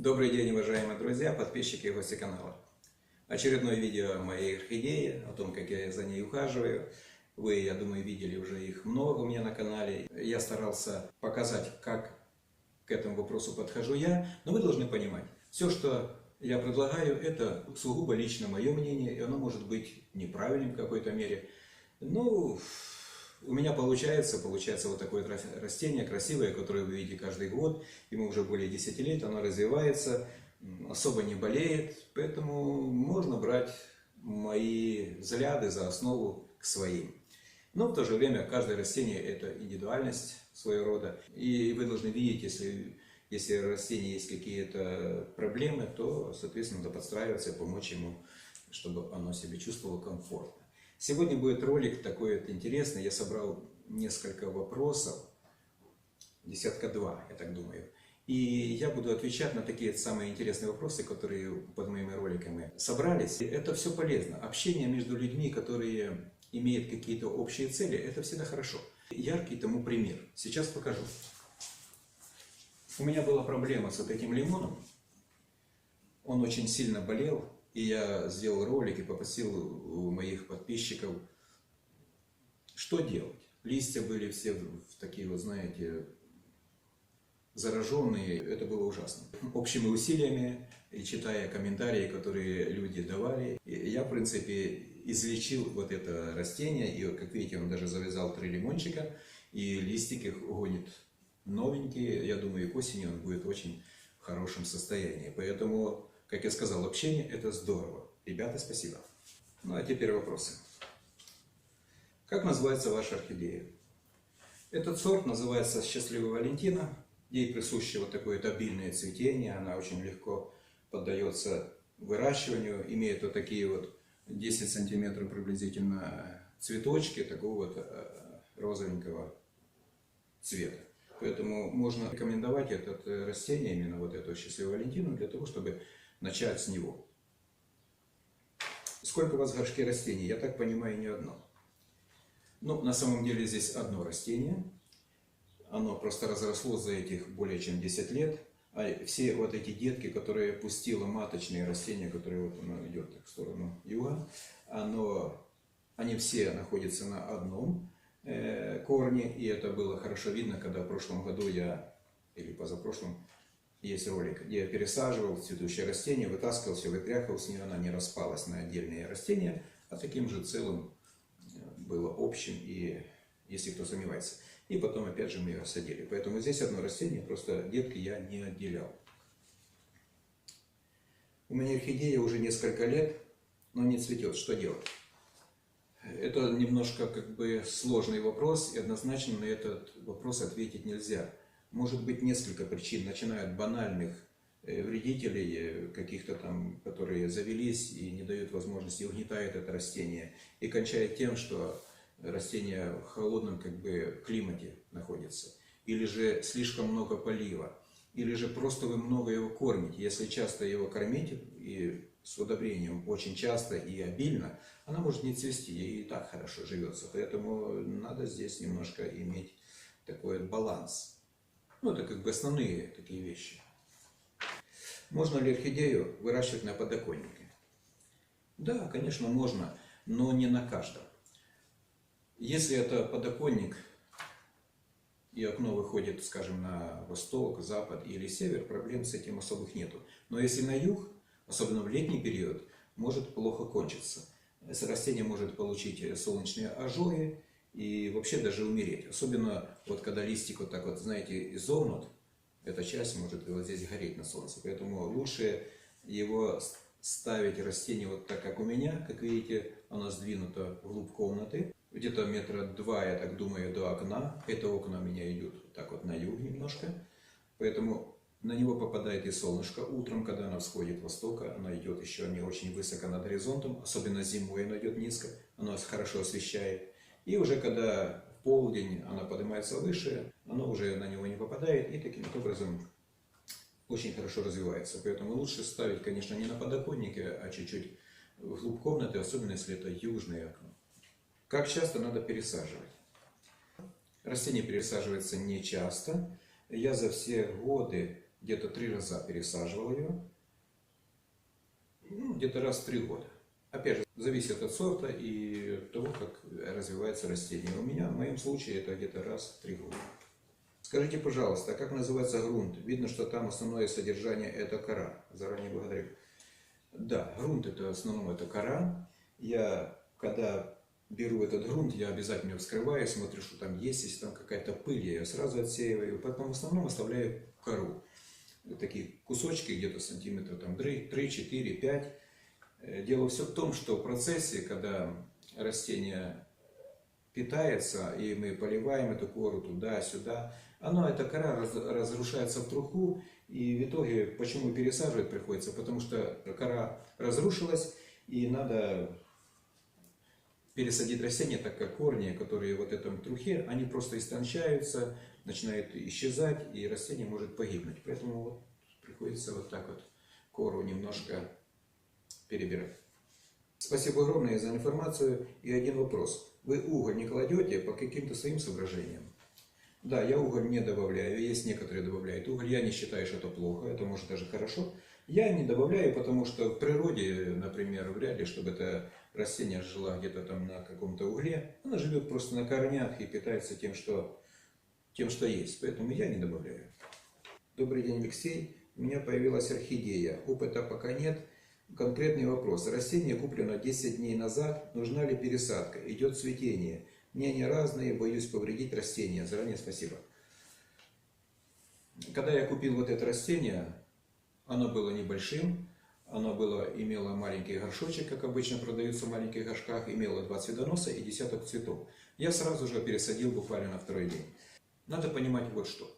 Добрый день, уважаемые друзья, подписчики и гости канала. Очередное видео о моей орхидее, о том, как я за ней ухаживаю. Вы, я думаю, видели уже их много у меня на канале. Я старался показать, как к этому вопросу подхожу я, но вы должны понимать, все, что я предлагаю, это сугубо лично мое мнение, и оно может быть неправильным в какой-то мере. Ну, у меня получается вот такое растение красивое, которое вы видите каждый год. Ему уже более 10 лет, оно развивается, особо не болеет. Поэтому можно брать мои взгляды за основу к своим. Но в то же время каждое растение это индивидуальность своего рода. И вы должны видеть, если у растения есть какие-то проблемы, то, соответственно, надо подстраиваться и помочь ему, чтобы оно себя чувствовало комфортно. Сегодня будет ролик такой вот интересный. Я собрал несколько вопросов, десятка два, я так думаю. И я буду отвечать на такие самые интересные вопросы, которые под моими роликами собрались. Это все полезно. Общение между людьми, которые имеют какие-то общие цели, это всегда хорошо. Яркий тому пример. Сейчас покажу. У меня была проблема с вот этим лимоном. Он очень сильно болел. И я сделал ролик и попросил у моих подписчиков, что делать. Листья были все такие, вот знаете, зараженные. Это было ужасно. Общими усилиями, и читая комментарии, которые люди давали, я, в принципе, излечил вот это растение. И, как видите, он даже завязал 3 лимончика. И листики гонит новенькие. Я думаю, к осени он будет в очень хорошем состоянии. Поэтому... Как я сказал, общение это здорово. Ребята, спасибо. Ну а теперь вопросы. Как называется ваша орхидея? Этот сорт называется «Счастливая Валентина». Ей присуще вот такое обильное цветение. Она очень легко поддается выращиванию. Имеет вот такие вот 10 сантиметров приблизительно цветочки такого вот розовенького цвета. Поэтому можно рекомендовать это растение, именно вот эту «Счастливую Валентину», для того, чтобы начать с него. Сколько у вас в горшке растений? Я так понимаю, не одно. Ну, на самом деле здесь одно растение. Оно просто разрослось за этих более чем 10 лет. А все вот эти детки, которые пустило маточные растения, которые вот оно идет в сторону юга, они все находятся на одном корне. И это было хорошо видно, когда в прошлом году или позапрошлом, есть ролик, где я пересаживал цветущее растение, вытаскивал все, вытряхивал с нее, она не распалась на отдельные растения, а таким же целым было общим, и если кто сомневается. И потом опять же мы ее садили. Поэтому здесь одно растение, просто детки я не отделял. У меня орхидея уже несколько лет, но не цветет. Что делать? Это немножко как бы сложный вопрос, и однозначно на этот вопрос ответить нельзя. Может быть несколько причин, начиная от банальных вредителей, каких-то там, которые завелись и не дают возможности, угнетают это растение, и кончая тем, что растение в холодном как бы климате находится, или же слишком много полива, или же просто вы много его кормите. Если часто его кормить и с удобрением очень часто и обильно, она может не цвести, ей и так хорошо живется. Поэтому надо здесь немножко иметь такой баланс. Ну, это как бы основные такие вещи. Можно ли орхидею выращивать на подоконнике? Да, конечно, можно, но не на каждом. Если это подоконник, и окно выходит, скажем, на восток, запад или север, проблем с этим особых нету. Но если на юг, особенно в летний период, может плохо кончиться. Растение может получить солнечные ожоги, и вообще даже умереть. Особенно вот когда листик вот так вот, знаете, изогнут, эта часть может вот здесь гореть на солнце. Поэтому лучше его ставить растение вот так, как у меня. Как видите, оно сдвинуто вглубь комнаты. Где-то 2 метра, я так думаю, до окна. Это окна у меня идут так вот на юг немножко. Поэтому на него попадает и солнышко утром, когда она всходит с востока. Она идет еще не очень высоко над горизонтом. Особенно зимой она идет низко. Оно хорошо освещает. И уже когда в полдень она поднимается выше, оно уже на него не попадает и таким образом очень хорошо развивается. Поэтому лучше ставить, конечно, не на подоконнике, а чуть-чуть вглубь комнаты, особенно если это южное окно. Как часто надо пересаживать? Растение пересаживается не часто. Я за все годы где-то 3 раза пересаживал ее, ну, где-то раз в 3 года. Опять же, зависит от сорта и того, как развивается растение. У меня, в моем случае, это где-то раз в 3 года. Скажите, пожалуйста, а как называется грунт? Видно, что там основное содержание это кора. Заранее благодарю. Да, грунт это в основном это кора. Я, когда беру этот грунт, я обязательно вскрываю, смотрю, что там есть. Если там какая-то пыль, я ее сразу отсеиваю. Поэтому в основном оставляю кору. Такие кусочки, где-то сантиметра там 3, 4, 5. Дело все в том, что в процессе, когда растение питается, и мы поливаем эту кору туда-сюда, эта кора разрушается в труху, и в итоге, почему пересаживать приходится? Потому что кора разрушилась, и надо пересадить растение, так как корни, которые в этом трухе, они просто истончаются, начинают исчезать, и растение может погибнуть. Поэтому вот приходится вот так вот кору немножко перебирать. Спасибо огромное за информацию. И один вопрос. Вы уголь не кладете по каким-то своим соображениям? Да, я уголь не добавляю. Есть некоторые добавляют уголь. Я не считаю, что это плохо. Это может даже хорошо. Я не добавляю, потому что в природе, например, вряд ли, чтобы это растение жило где-то там на каком-то угле. Оно живет просто на корнях и питается тем, что есть. Поэтому я не добавляю. Добрый день, Алексей. У меня появилась орхидея. Опыта пока нет. Конкретный вопрос. Растение куплено 10 дней назад. Нужна ли пересадка? Идет цветение. Мнения разные. Боюсь повредить растение. Заранее спасибо. Когда я купил вот это растение, оно было небольшим. Оно имело маленький горшочек, как обычно продаются в маленьких горшках. Имело 2 цветоноса и десяток цветов. Я сразу же пересадил буквально на второй день. Надо понимать вот что.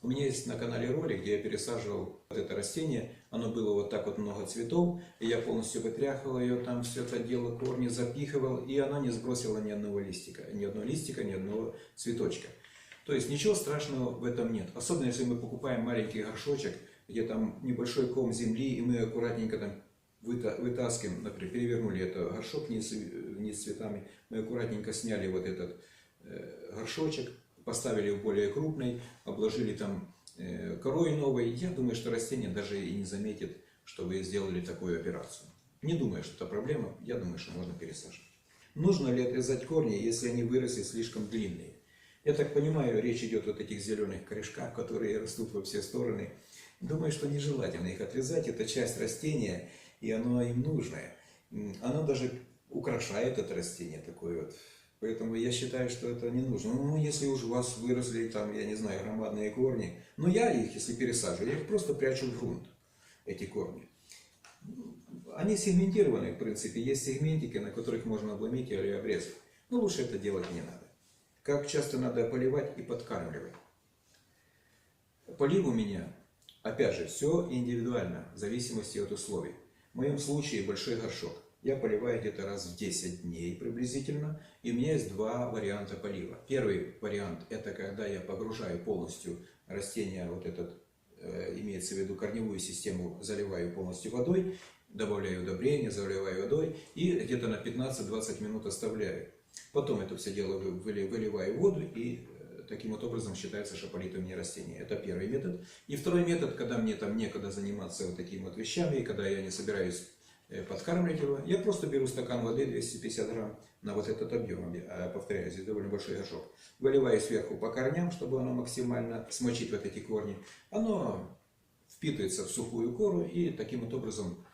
У меня есть на канале ролик, где я пересаживал вот это растение. Оно было вот так вот много цветов. И я полностью вытряхивал ее, там все это дело, корни запихивал. И она не сбросила ни одного листика. Ни одного цветочка. То есть ничего страшного в этом нет. Особенно если мы покупаем маленький горшочек, где там небольшой ком земли. И мы аккуратненько там вытаскиваем, например, перевернули этот горшок вниз цветами. Мы аккуратненько сняли вот этот горшочек. Поставили в более крупный, обложили там корой новой. Я думаю, что растение даже и не заметит, что вы сделали такую операцию. Не думаю, что это проблема. Я думаю, что можно пересаживать. Нужно ли отрезать корни, если они выросли слишком длинные? Я так понимаю, речь идет о этих зеленых корешках, которые растут во все стороны. Думаю, что нежелательно их отрезать. Это часть растения, и оно им нужное. Оно даже украшает это растение такое вот. Поэтому я считаю, что это не нужно. Ну, если уж у вас выросли там, я не знаю, громадные корни, но я их, если пересаживаю, я их просто прячу в грунт, эти корни. Они сегментированы, в принципе, есть сегментики, на которых можно обломить или обрезать. Но лучше это делать не надо. Как часто надо поливать и подкармливать? Полив у меня, опять же, все индивидуально, в зависимости от условий. В моем случае большой горшок. Я поливаю где-то раз в 10 дней приблизительно. И у меня есть 2 варианта полива. Первый вариант это когда я погружаю полностью растение, вот этот, имеется в виду корневую систему, заливаю полностью водой, добавляю удобрения, заливаю водой и где-то на 15-20 минут оставляю. Потом это все дело выливаю в воду и таким вот образом считается, что полито мне растение. Это первый метод. И второй метод, когда мне там некогда заниматься вот такими вот вещами, и когда я не собираюсь подкармливать его, я просто беру стакан воды 250 грамм на вот этот объем, повторяю, здесь довольно большой горшок, выливаю сверху по корням, чтобы оно максимально смочить вот эти корни, оно впитывается в сухую кору и таким вот образом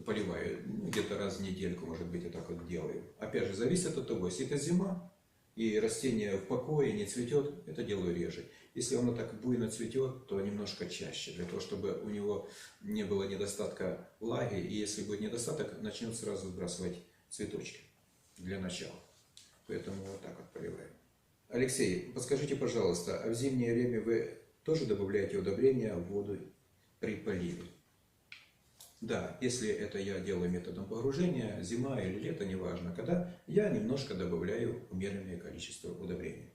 поливаю, где-то раз в недельку, может быть, я так вот делаю. Опять же, зависит от того, если это зима и растение в покое не цветет, это делаю реже. Если оно так буйно цветет, то немножко чаще, для того, чтобы у него не было недостатка влаги. И если будет недостаток, начнет сразу сбрасывать цветочки для начала. Поэтому вот так вот поливаем. Алексей, подскажите, пожалуйста, а в зимнее время вы тоже добавляете удобрения в воду при поливе? Да, если это я делаю методом погружения, зима или лето, неважно когда, я немножко добавляю умеренное количество удобрений.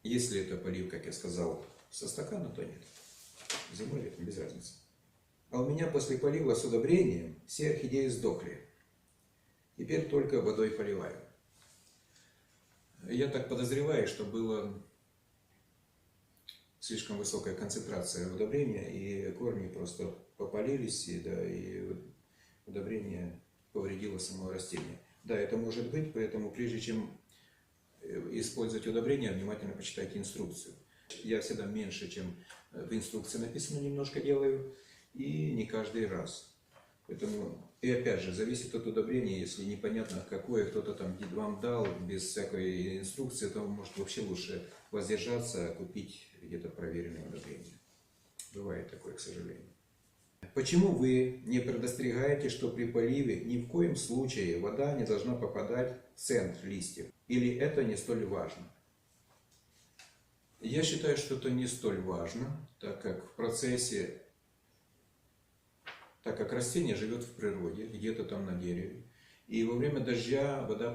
Если это полив, как я сказал, со стакана, то нет. Зимой, летом, без разницы. А у меня после полива с удобрением все орхидеи сдохли. Теперь только водой поливаю. Я так подозреваю, что было слишком высокая концентрация удобрения, и корни просто попалились, и удобрение повредило само растение. Да, это может быть, поэтому прежде чем использовать удобрения, внимательно почитайте инструкцию. Я всегда меньше, чем в инструкции написано, немножко делаю, и не каждый раз. Поэтому, и опять же, зависит от удобрения, если непонятно, какое кто-то там вам дал, без всякой инструкции, то может вообще лучше воздержаться, купить где-то проверенное удобрение. Бывает такое, к сожалению. Почему вы не предостерегаете, что при поливе ни в коем случае вода не должна попадать в центр листьев? Или это не столь важно? Я считаю, что это не столь важно, так как растение живет в природе, где-то там на дереве. И во время дождя вода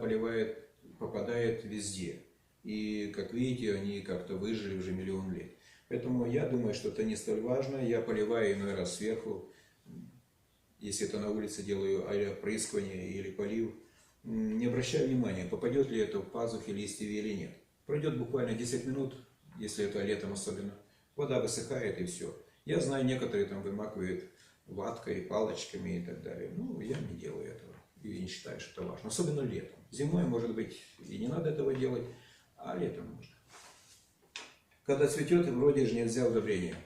попадает везде. И, как видите, они как-то выжили уже миллион лет. Поэтому я думаю, что это не столь важно. Я поливаю иной раз сверху. Если это на улице делаю опрыскивание или полив, не обращаю внимания, попадет ли это в пазухи листьев или нет. Пройдет буквально 10 минут, если это летом особенно, вода высыхает и все. Я знаю, некоторые там вымакивают ваткой, палочками и так далее. Ну, я не делаю этого и не считаю, что это важно. Особенно летом. Зимой, может быть, и не надо этого делать, а летом можно. Когда цветет, вроде же нельзя удобрения.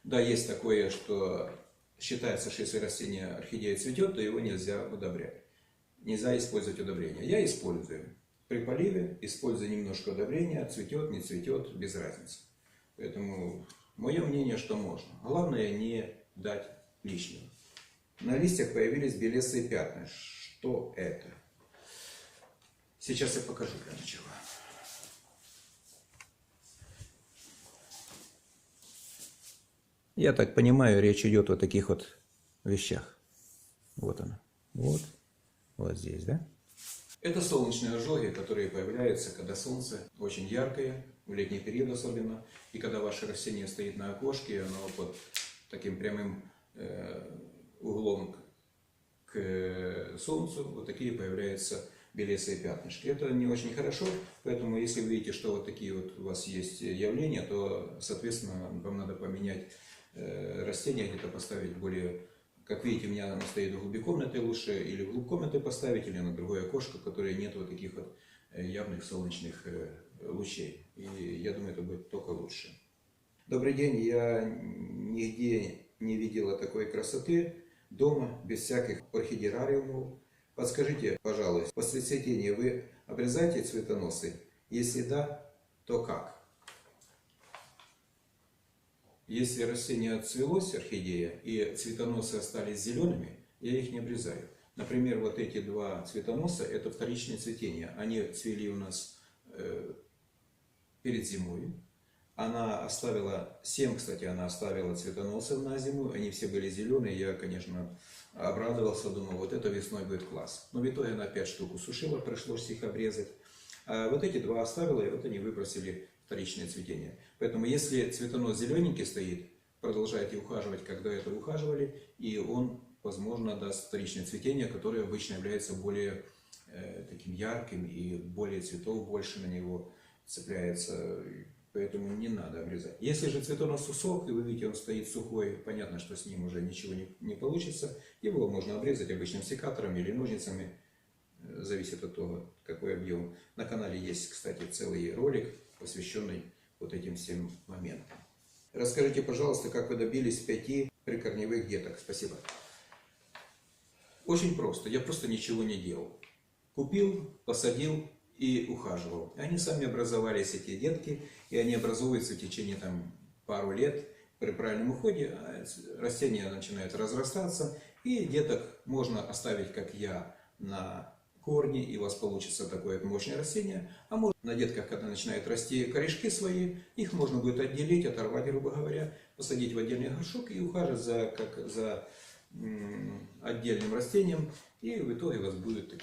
Да, есть такое, что считается, что если растение орхидея цветет, то его нельзя удобрять. Нельзя использовать удобрения. Я использую. При поливе использую немножко удобрения, цветет, не цветет, без разницы. Поэтому мое мнение, что можно. Главное не дать лишнего. На листьях появились белесые пятна. Что это? Сейчас я покажу для начала. Я так понимаю, речь идет о таких вот вещах. Вот она. Вот здесь, да? Это солнечные ожоги, которые появляются, когда солнце очень яркое, в летний период особенно, и когда ваше растение стоит на окошке, оно под таким прямым углом к солнцу, вот такие появляются белесые пятнышки. Это не очень хорошо, поэтому если вы видите, что вот такие вот у вас есть явления, то, соответственно, вам надо поменять растение, где-то поставить более... Как видите, у меня оно стоит в глубине комнаты, лучше или в глубь комнаты поставить, или на другое окошко, в которое нет вот таких вот явных солнечных лучей. И я думаю, это будет только лучше. Добрый день, я нигде не видела такой красоты дома, без всяких орхидерариумов. Подскажите, пожалуйста, после цветения вы обрезаете цветоносы? Если да, то как? Если растение отцвелось, орхидея, и цветоносы остались зелеными, я их не обрезаю. Например, вот эти два цветоноса – это вторичное цветение. Они цвели у нас перед зимой. Она оставила, 7, кстати, она оставила цветоносов на зиму. Они все были зеленые. Я, конечно, обрадовался, думал, вот это весной будет класс. Но в итоге она 5 штук усушила, пришлось их обрезать. А вот эти два оставила, и вот они выбросили вторичное цветение. Поэтому если цветонос зелененький стоит, продолжайте ухаживать, как до этого ухаживали, и он, возможно, даст вторичное цветение, которое обычно является более таким ярким, и более цветов больше на него цепляется, поэтому не надо обрезать. Если же цветонос усох, и вы видите, он стоит сухой, понятно, что с ним уже ничего не получится, его можно обрезать обычным секатором или ножницами, зависит от того, какой объем. На канале есть, кстати, целый ролик, посвященный вот этим всем моментам. Расскажите, пожалуйста, как вы добились 5 прикорневых деток? Спасибо. Очень просто. Я просто ничего не делал. Купил, посадил и ухаживал. Они сами образовались, эти детки, и они образуются в течение пару лет. При правильном уходе растения начинают разрастаться, и деток можно оставить, как я, на корни, и у вас получится такое мощное растение. А можно на детках, когда начинают расти корешки свои, их можно будет отделить, оторвать, грубо говоря, посадить в отдельный горшок и ухаживать за отдельным растением. И в итоге у вас будет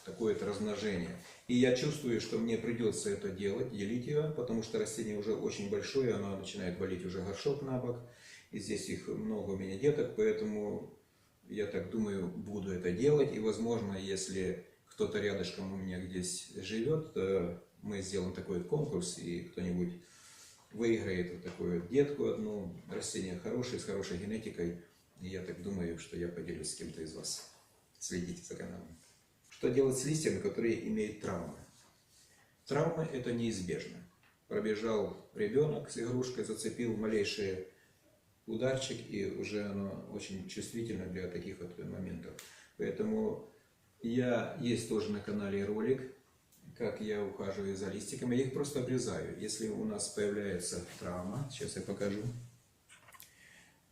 такое размножение. И я чувствую, что мне придется это делать, делить его, потому что растение уже очень большое, оно начинает валить уже горшок на бок. И здесь их много у меня деток, поэтому я так думаю, буду это делать. И возможно, если кто-то рядышком у меня здесь живет, то мы сделаем такой конкурс, и кто-нибудь выиграет вот такую вот детку одну. Растение хорошее, с хорошей генетикой. И я так думаю, что я поделюсь с кем-то из вас. Следите за каналом. Что делать с листьями, которые имеют травмы? Травмы – это неизбежно. Пробежал ребенок с игрушкой, зацепил малейший ударчик, и уже оно очень чувствительно для таких вот моментов. Поэтому есть тоже на канале ролик, как я ухаживаю за листиками. Я их просто обрезаю. Если у нас появляется травма, сейчас я покажу.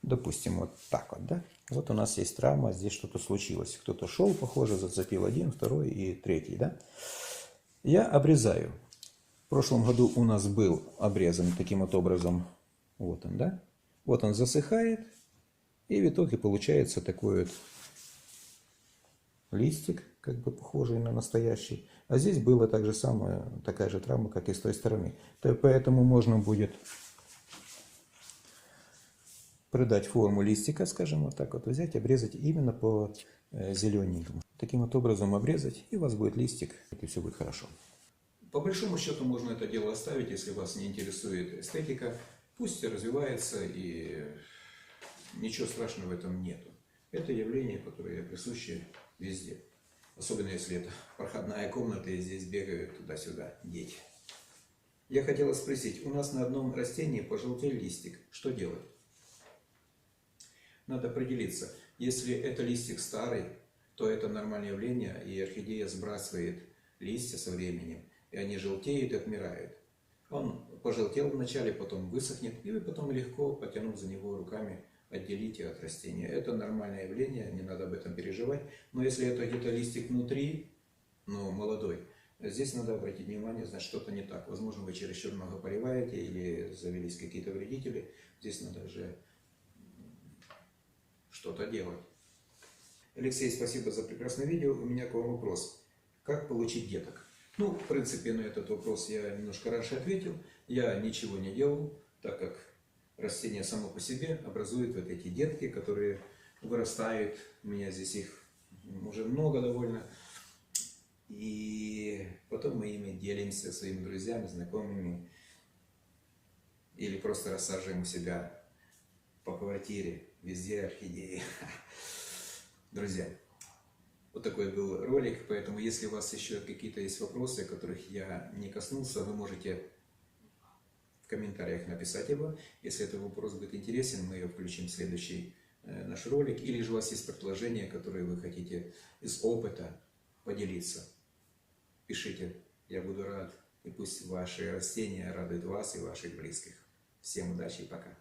Допустим, вот так вот, да? Вот у нас есть травма, здесь что-то случилось. Кто-то шел, похоже, зацепил один, второй и третий, да? Я обрезаю. В прошлом году у нас был обрезан таким вот образом. Вот он, да? Вот он засыхает, и в итоге получается такой вот листик, как бы похожий на настоящий. А здесь была такая же травма, как и с той стороны. Поэтому можно будет придать форму листика, скажем, вот так вот взять, обрезать именно по зелененькому. Таким вот образом обрезать, и у вас будет листик, и все будет хорошо. По большому счету можно это дело оставить, если вас не интересует эстетика. Пусть развивается, и ничего страшного в этом нету. Это явление, которое присуще везде. Особенно если это проходная комната, и здесь бегают туда-сюда дети. Я хотела спросить, у нас на одном растении пожелтел листик. Что делать? Надо определиться. Если это листик старый, то это нормальное явление, и орхидея сбрасывает листья со временем, и они желтеют и отмирают. Он пожелтел вначале, потом высохнет, и вы потом легко, потянув за него руками, отделите от растения. Это нормальное явление, не надо об этом переживать. Но если это где-то листик внутри, но молодой, здесь надо обратить внимание, значит, что-то не так. Возможно, вы чересчур много поливаете или завелись какие-то вредители. Здесь надо уже что-то делать. Алексей, спасибо за прекрасное видео. У меня к вам вопрос. Как получить деток? Ну, в принципе, на этот вопрос я немножко раньше ответил. Я ничего не делал, так как растение само по себе образует вот эти детки, которые вырастают. У меня здесь их уже много довольно. И потом мы ими делимся своими друзьями, знакомыми. Или просто рассаживаем у себя по квартире. Везде орхидеи. Друзья, вот такой был ролик. Поэтому, если у вас еще какие-то есть вопросы, которых я не коснулся, вы можете в комментариях написать его. Если этот вопрос будет интересен, мы его включим в следующий наш ролик. Или же у вас есть предположения, которые вы хотите из опыта поделиться. Пишите, я буду рад. И пусть ваши растения радуют вас и ваших близких. Всем удачи и пока.